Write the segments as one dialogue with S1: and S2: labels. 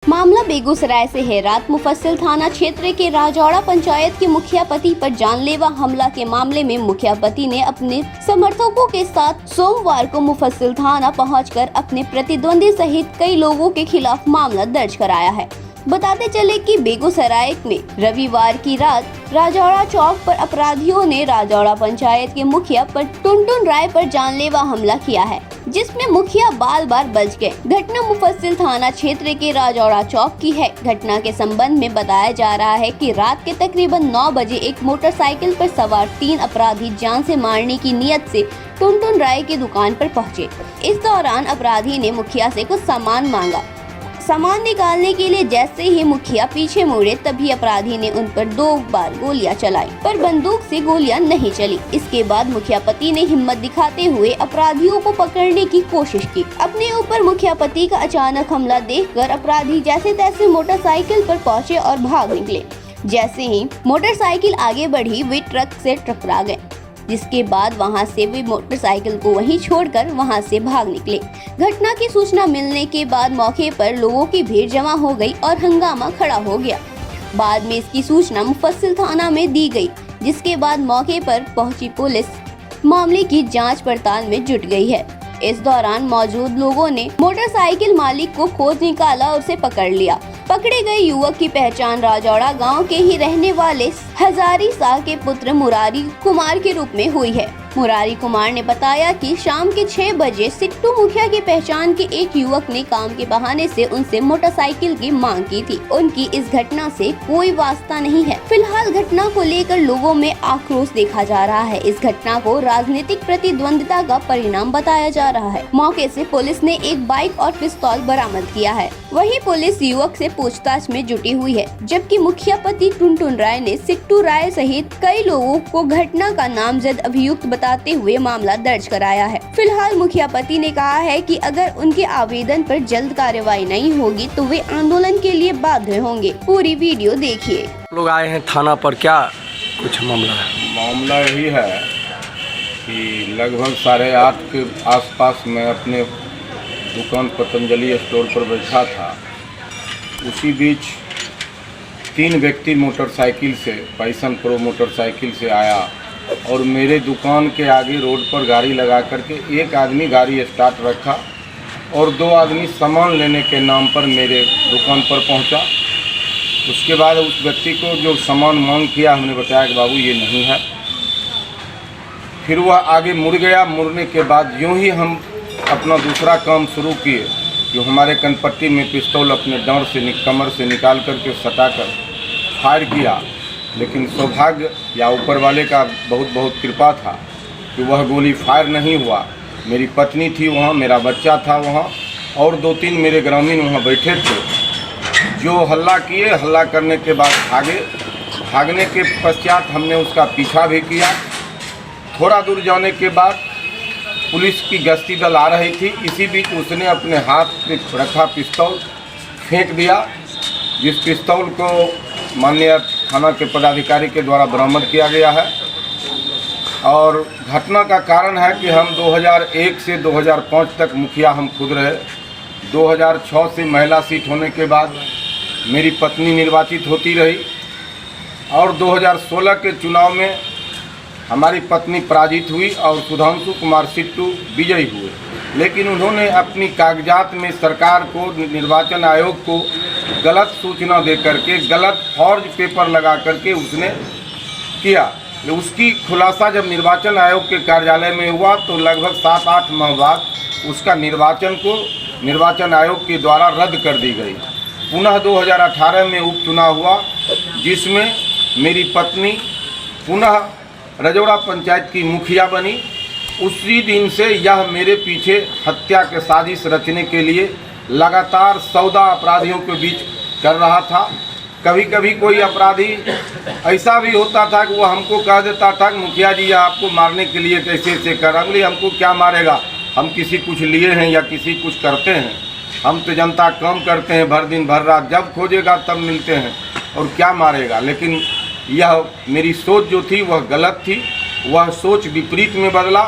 S1: मामला बेगूसराय से है। रात मुफस्सिल थाना क्षेत्र के राजौड़ा पंचायत के मुखिया पति पर जानलेवा हमला के मामले में मुखिया पति ने अपने समर्थकों के साथ सोमवार को मुफस्सिल थाना पहुंचकर अपने प्रतिद्वंदी सहित कई लोगों के खिलाफ मामला दर्ज कराया है। बताते चले कि बेगूसराय में रविवार की रात राजौड़ा चौक पर अपराधियों ने राजौड़ा पंचायत के मुखिया पर टुनटुन राय पर जानलेवा हमला किया है, जिसमें मुखिया बाल बार बच गए। घटना मुफस्सिल थाना क्षेत्र के राजौड़ा चौक की है। घटना के संबंध में बताया जा रहा है कि रात के तकरीबन 9 बजे एक मोटरसाइकिल पर सवार 3 अपराधी जान से मारने की नियत से टुनटुन राय की दुकान पर पहुंचे। इस दौरान अपराधी ने मुखिया से कुछ सामान मांगा। सामान निकालने के लिए जैसे ही मुखिया पीछे मुड़े तभी अपराधी ने उन पर 2 बार गोलियां चलाई, पर बंदूक से गोलियां नहीं चली। इसके बाद मुखिया पति ने हिम्मत दिखाते हुए अपराधियों को पकड़ने की कोशिश की। अपने ऊपर मुखिया पति का अचानक हमला देखकर अपराधी जैसे तैसे मोटरसाइकिल पर पहुंचे और भाग निकले। जैसे ही मोटरसाइकिल आगे बढ़ी वे ट्रक से टकरा गए, जिसके बाद वहां से वे मोटरसाइकिल को वहीं छोड़कर वहां से भाग निकले। घटना की सूचना मिलने के बाद मौके पर लोगों की भीड़ जमा हो गई और हंगामा खड़ा हो गया। बाद में इसकी सूचना मुफस्सिल थाना में दी गई, जिसके बाद मौके पर पहुंची पुलिस मामले की जांच पड़ताल में जुट गई है। इस दौरान मौजूद लोगों ने मोटरसाइकिल मालिक को खोज निकाला और उसे पकड़ लिया। पकड़े गए युवक की पहचान राजौड़ा गांव के ही रहने वाले हजारी शाह के पुत्र मुरारी कुमार के रूप में हुई है। मुरारी कुमार ने बताया कि शाम के 6 बजे सिट्टू मुखिया की पहचान के एक युवक ने काम के बहाने से उनसे मोटरसाइकिल की मांग की थी। उनकी इस घटना से कोई वास्ता नहीं है। फिलहाल घटना को लेकर लोगों में आक्रोश देखा जा रहा है। इस घटना को राजनीतिक प्रतिद्वंदिता का परिणाम बताया जा रहा है। मौके से पुलिस ने एक बाइक और पिस्तौल बरामद किया है। वहीं पुलिस युवक से पूछताछ में जुटी हुई है, जबकि मुखिया पति टुनटुन राय ने सिट्टू राय सहित कई लोगों को घटना का नामजद अभियुक्त बताते हुए मामला दर्ज कराया है। फिलहाल मुखिया पति ने कहा है कि अगर उनके आवेदन पर जल्द कार्रवाई नहीं होगी तो वे आंदोलन के लिए बाध्य होंगे। पूरी वीडियो देखिए।
S2: लोग आए हैं थाना पर, क्या कुछ मामला है?
S3: मामला यही है कि लगभग 8:30 के आसपास मैं अपने दुकान पतंजलि स्टोर पर बैठा था। उसी बीच 3 व्यक्ति मोटरसाइकिल से, पैशन प्रो मोटरसाइकिल से आया और मेरे दुकान के आगे रोड पर गाड़ी लगा करके एक आदमी गाड़ी स्टार्ट रखा और 2 आदमी सामान लेने के नाम पर मेरे दुकान पर पहुंचा। उसके बाद उस व्यक्ति को जो सामान मांग किया, हमने बताया कि बाबू ये नहीं है। फिर वह आगे मुड़ गया। मुड़ने के बाद यूँ ही हम अपना दूसरा काम शुरू किए, जो हमारे कनपट्टी में पिस्तौल अपने डांड से कमर से निकाल करके सटाकर फायर किया। लेकिन सौभाग्य या ऊपर वाले का बहुत बहुत कृपा था कि वह गोली फायर नहीं हुआ। मेरी पत्नी थी वहाँ, मेरा बच्चा था वहाँ और 2-3 मेरे ग्रामीण वहाँ बैठे थे, जो हल्ला किए। हल्ला करने के बाद भागने के पश्चात हमने उसका पीछा भी किया। थोड़ा दूर जाने के बाद पुलिस की गश्ती दल आ रही थी। इसी बीच उसने अपने हाथ में रखा पिस्तौल फेंक दिया, जिस पिस्तौल को माननीय थाना के पदाधिकारी के द्वारा बरामद किया गया है। और घटना का कारण है कि हम 2001 से 2005 तक मुखिया हम खुद रहे। 2006 से महिला सीट होने के बाद मेरी पत्नी निर्वाचित होती रही और 2016 के चुनाव में हमारी पत्नी पराजित हुई और सुधांशु कुमार सिट्टू विजयी हुए। लेकिन उन्होंने अपनी कागजात में सरकार को, निर्वाचन आयोग को गलत सूचना दे करके, गलत फर्ज पेपर लगा करके उसने किया। उसकी खुलासा जब निर्वाचन आयोग के कार्यालय में हुआ तो लगभग 7-8 माह बाद उसका निर्वाचन आयोग के द्वारा रद्द कर दी गई। पुनः 2018 में उपचुनाव हुआ, जिसमें मेरी पत्नी पुनः राजौड़ा पंचायत की मुखिया बनी। उसी दिन से यह मेरे पीछे हत्या के साजिश रचने के लिए लगातार सौदा अपराधियों के बीच कर रहा था। कभी कभी कोई अपराधी ऐसा भी होता था कि वो हमको कह देता था कि मुखिया जी आपको मारने के लिए कैसे कर। अगले हमको क्या मारेगा, हम किसी कुछ लिए हैं या किसी कुछ करते हैं। हम तो जनता काम करते हैं भर दिन भर रात, जब खोजेगा तब मिलते हैं और क्या मारेगा। लेकिन यह मेरी सोच जो थी वह गलत थी। वह सोच विपरीत में बदला।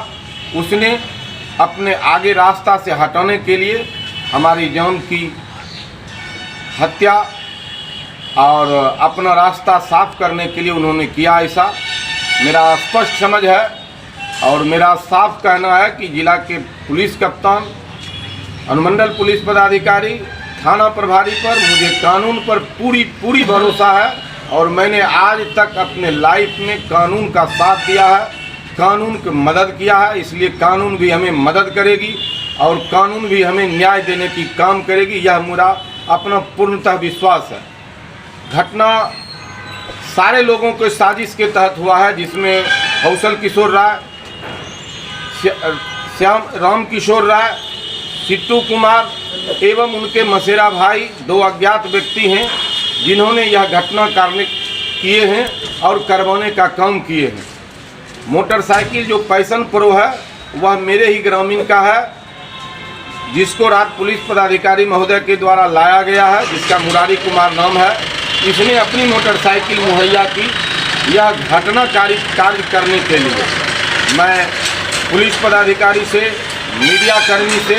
S3: उसने अपने आगे रास्ता से हटाने के लिए हमारी जान की हत्या और अपना रास्ता साफ करने के लिए उन्होंने किया ऐसा। मेरा स्पष्ट समझ है और मेरा साफ कहना है कि जिला के पुलिस कप्तान, अनुमंडल पुलिस पदाधिकारी, थाना प्रभारी पर मुझे कानून पर पूरी भरोसा है और मैंने आज तक अपने लाइफ में कानून का साथ दिया है, कानून की मदद किया है। इसलिए कानून भी हमें मदद करेगी और कानून भी हमें न्याय देने की काम करेगी, यह मेरा अपना पूर्णतः विश्वास है। घटना सारे लोगों के साजिश के तहत हुआ है, जिसमें कौशल किशोर राय, श्याम राम किशोर राय, सिट्टू कुमार एवं उनके मसेरा भाई 2 अज्ञात व्यक्ति हैं, जिन्होंने यह घटना किए हैं और करवाने का काम किए हैं। मोटरसाइकिल जो पैशन प्रो है वह मेरे ही ग्रामीण का है, जिसको रात पुलिस पदाधिकारी महोदय के द्वारा लाया गया है, जिसका मुरारी कुमार नाम है। इसने अपनी मोटरसाइकिल मुहैया की यह घटनाकारी कार्य करने के लिए मैं पुलिस पदाधिकारी से, मीडिया कर्मी से,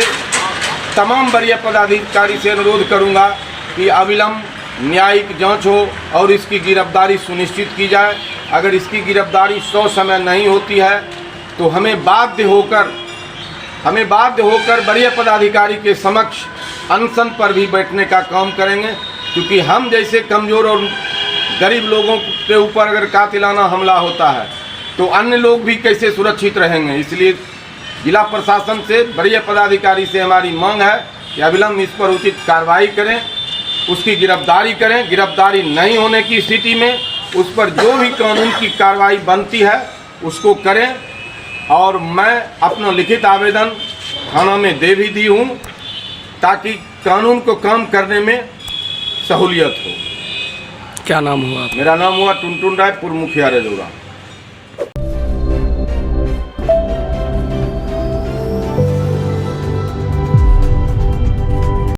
S3: तमाम वरीय पदाधिकारी से अनुरोध करूंगा कि अविलंब न्यायिक जांच हो और इसकी गिरफ्तारी सुनिश्चित की जाए। अगर इसकी गिरफ्तारी 100 समय नहीं होती है तो हमें बाध्य होकर वरीय पदाधिकारी के समक्ष अनशन पर भी बैठने का काम करेंगे, क्योंकि हम जैसे कमज़ोर और गरीब लोगों के ऊपर अगर कातिलाना हमला होता है तो अन्य लोग भी कैसे सुरक्षित रहेंगे। इसलिए जिला प्रशासन से, वरीय पदाधिकारी से हमारी मांग है कि अविलंब इस पर उचित कार्रवाई करें, उसकी गिरफ्तारी करें। गिरफ्तारी नहीं होने की स्थिति में उस पर जो भी कानून की कार्रवाई बनती है उसको करें। और मैं अपना लिखित आवेदन थाना में दे भी दी हूँ, ताकि कानून को काम करने में सहूलियत हो।
S2: क्या नाम हुआ?
S3: मेरा नाम हुआ टुनटुन राय, पूर्व मुखिया रजौरा।